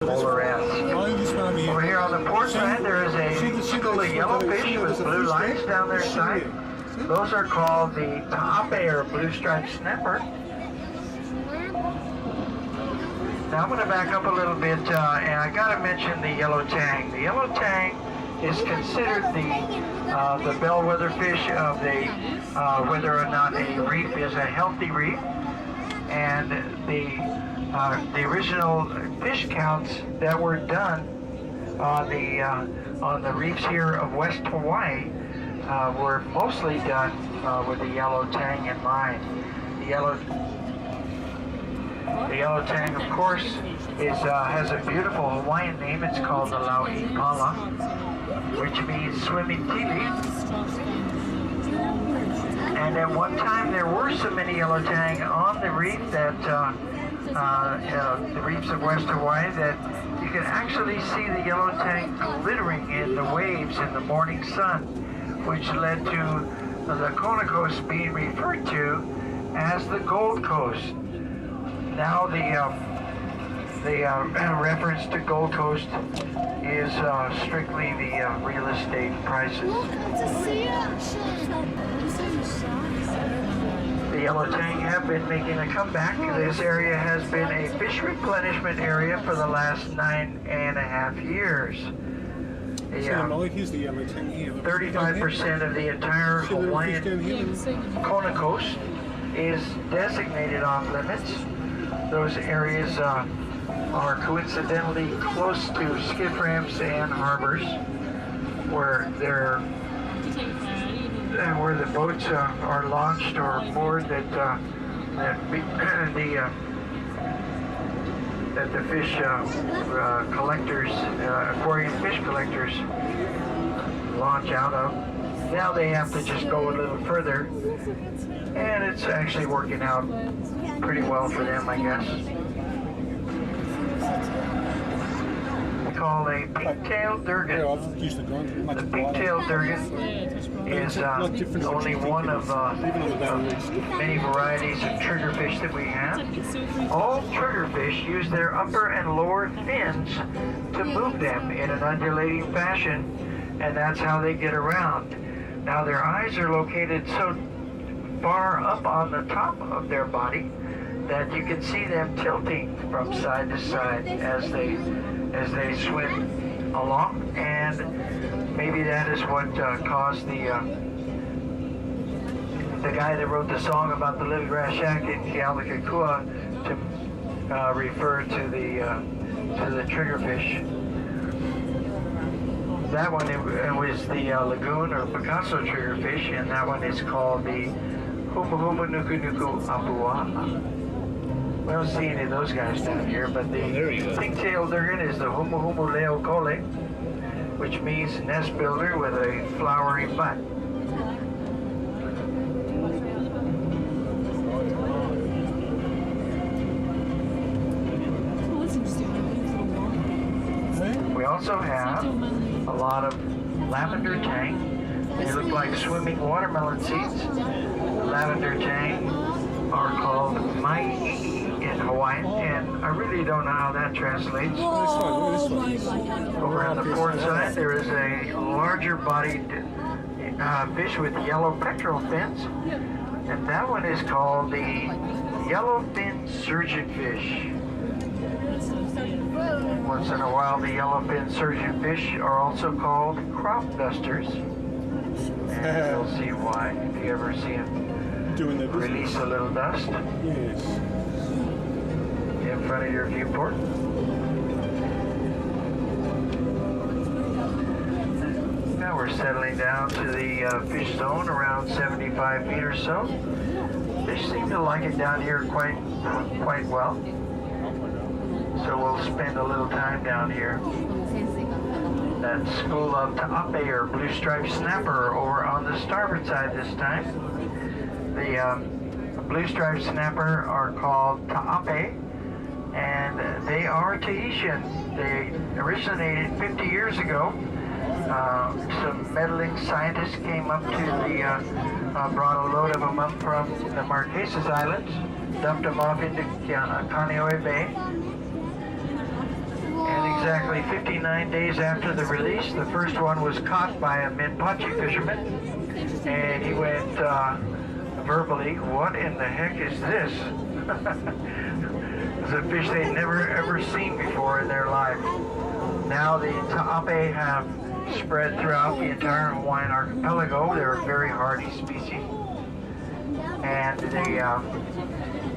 polar ants. Over here on the port side, there is a school of yellowfish with blue lines down their side. Those are called the Ta'ape or blue-striped snapper. Now I'm going to back up a little bit, and I got to mention the yellow tang. The yellow tang is considered the bellwether fish of whether or not a reef is a healthy reef, and the original fish counts that were done on the reefs here of West Hawaii were mostly done with the yellow tang in mind. The yellow tang, of course, has a beautiful Hawaiian name. It's called the Lauipala, which means swimming tea leaf. And at one time there were so many yellow tang on the reef that the reefs of West Hawaii that you can actually see the yellow tang glittering in the waves in the morning sun, which led to the Kona Coast being referred to as the Gold Coast. Now the reference to Gold Coast is strictly the real estate prices. The yellow tang have been making a comeback. This area has been a fish replenishment area for the last 9.5 years. 35% of the entire Hawaiian Kona Coast is designated off limits. Those areas are coincidentally close to skiff ramps and harbors where the boats are launched or moored that the fish collectors, aquarium fish collectors, launch out of. Now they have to just go a little further, and it's actually working out pretty well for them, I guess. We call a pink-tailed durgan. The pink-tailed durgan is only one of many varieties of triggerfish that we have. All triggerfish use their upper and lower fins to move them in an undulating fashion, and that's how they get around. Now their eyes are located so far up on the top of their body that you can see them tilting from side to side as they swim along, and maybe that is what caused the guy that wrote the song about the little grass shack in Kealakekua to refer to the triggerfish. That one was the lagoon or Picasso triggerfish, and that one is called the Humuhumu Nuku Nuku Apua. We don't see any of those guys down here, but the pink-tailed durgan is the Humuhumu Leo Kole, which means nest builder with a flowery butt. We also have a lot of lavender tang. They look like swimming watermelon seeds. Lavender tang are called mai in Hawaiian, and I really don't know how that translates. Over on the port side, there is a larger bodied fish with yellow pectoral fins, and that one is called the yellowfin surgeonfish. Once in a while, the yellowfin surgeonfish are also called crop dusters, and you'll see why if you ever see them release a little dust in front of your viewport. Now we're settling down to the fish zone around 75 feet or so. Fish seem to like it down here quite well. So we'll spend a little time down here. That school of Ta'ape or blue-striped snapper over on the starboard side this time. The blue-striped snapper are called Ta'ape, and they are Tahitian. They originated 50 years ago. Some meddling scientists came up to brought a load of them up from the Marquesas Islands, dumped them off into Kaneohe Bay, exactly 59 days after the release. The first one was caught by a Minpachi fisherman, and he went verbally, "What in the heck is this?" It's a fish they'd never ever seen before in their life. Now the ta'ape have spread throughout the entire Hawaiian archipelago. They're a very hardy species, and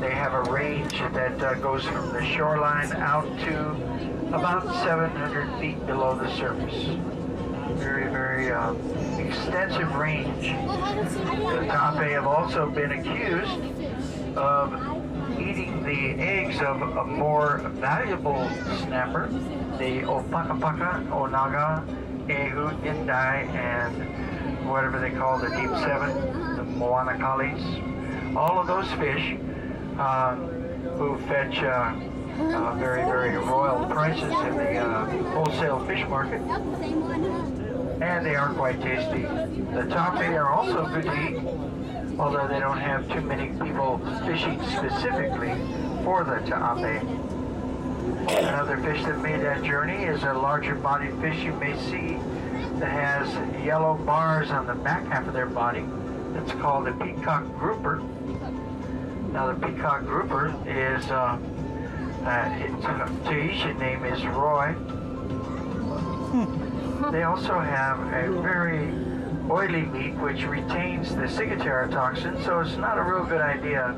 they have a range that goes from the shoreline out to about 700 feet below the surface. Very, very extensive range. The ta'ape have also been accused of eating the eggs of a more valuable snapper, the opakapaka, onaga, ehu, indai, and whatever they call the deep seven, the moana kalis. All of those fish who fetch very, very royal prices in the wholesale fish market, and they are quite tasty. The ta'ape are also good to eat, although they don't have too many people fishing specifically for the ta'ape. Another fish that made that journey is a larger bodied fish you may see that has yellow bars on the back half of their body. It's called a peacock grouper. Now the peacock grouper is, its Tahitian name is Roy. They also have a very oily meat which retains the ciguatera toxin, so it's not a real good idea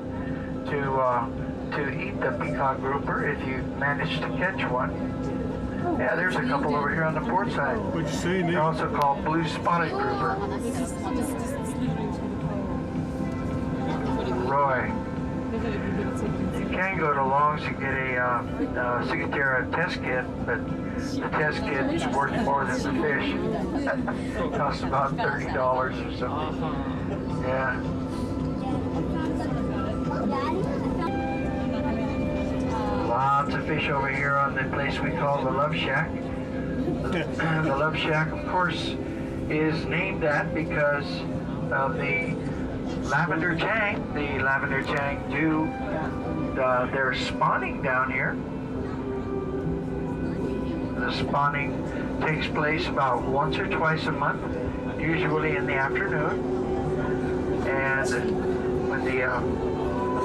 to eat the peacock grouper if you manage to catch one. Yeah, there's a couple over here on the port side. What'd you say, Nick? They're also called blue spotted grouper. Roy. You can go to Long's to get a ciguatera test kit, but the test kit is worth more than the fish. It costs about $30 or something. Yeah. Lots of fish over here on the place we call the Love Shack. The Love Shack, of course, is named that because of the lavender tang. The lavender tang do their spawning down here. The spawning takes place about once or twice a month, usually in the afternoon. And when the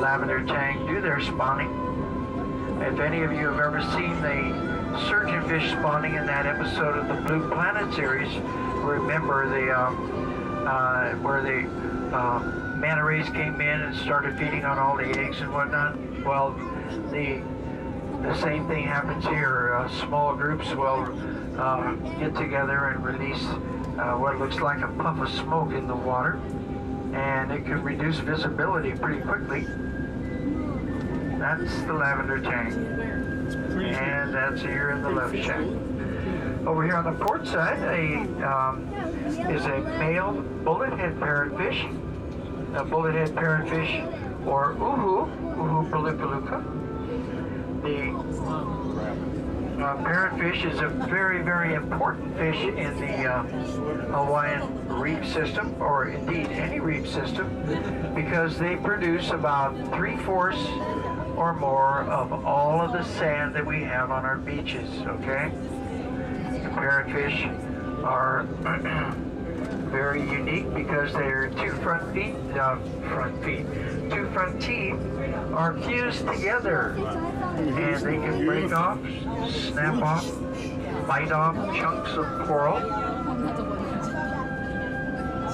lavender tang do their spawning, if any of you have ever seen the surgeonfish spawning in that episode of the Blue Planet series, remember where the manta rays came in and started feeding on all the eggs and whatnot. Well, the same thing happens here. Small groups will get together and release what looks like a puff of smoke in the water, and it can reduce visibility pretty quickly. That's the lavender tang, and that's here in the Love Shack. Over here on the port side is a male bullethead parrotfish. A bullethead parrotfish, or uhu palooka. The parrotfish is a very, very important fish in the Hawaiian reef system, or indeed any reef system, because they produce about 3/4 or more of all of the sand that we have on our beaches, okay? The parrotfish are very unique because their two front teeth are fused together, and they can break off, snap off, bite off chunks of coral.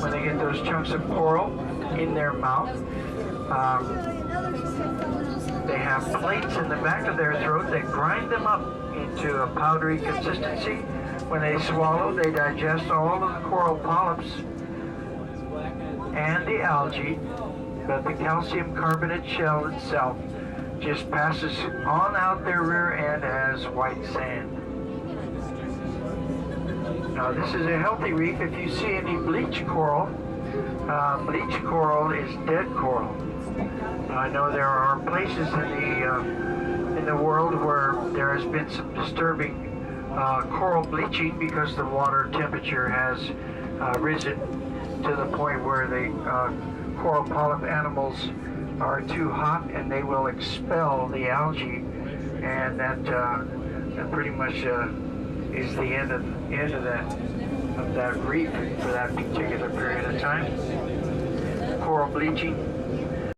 When they get those chunks of coral in their mouth, they have plates in the back of their throat that grind them up into a powdery consistency. When they swallow, they digest all of the coral polyps and the algae, but the calcium carbonate shell itself just passes on out their rear end as white sand. Now, this is a healthy reef. If you see any bleached coral is dead coral. I know there are places in the world where there has been some disturbing coral bleaching because the water temperature has risen to the point where the coral polyp animals are too hot and they will expel the algae, and that That pretty much is the end of that reef for that particular period of time. Coral bleaching.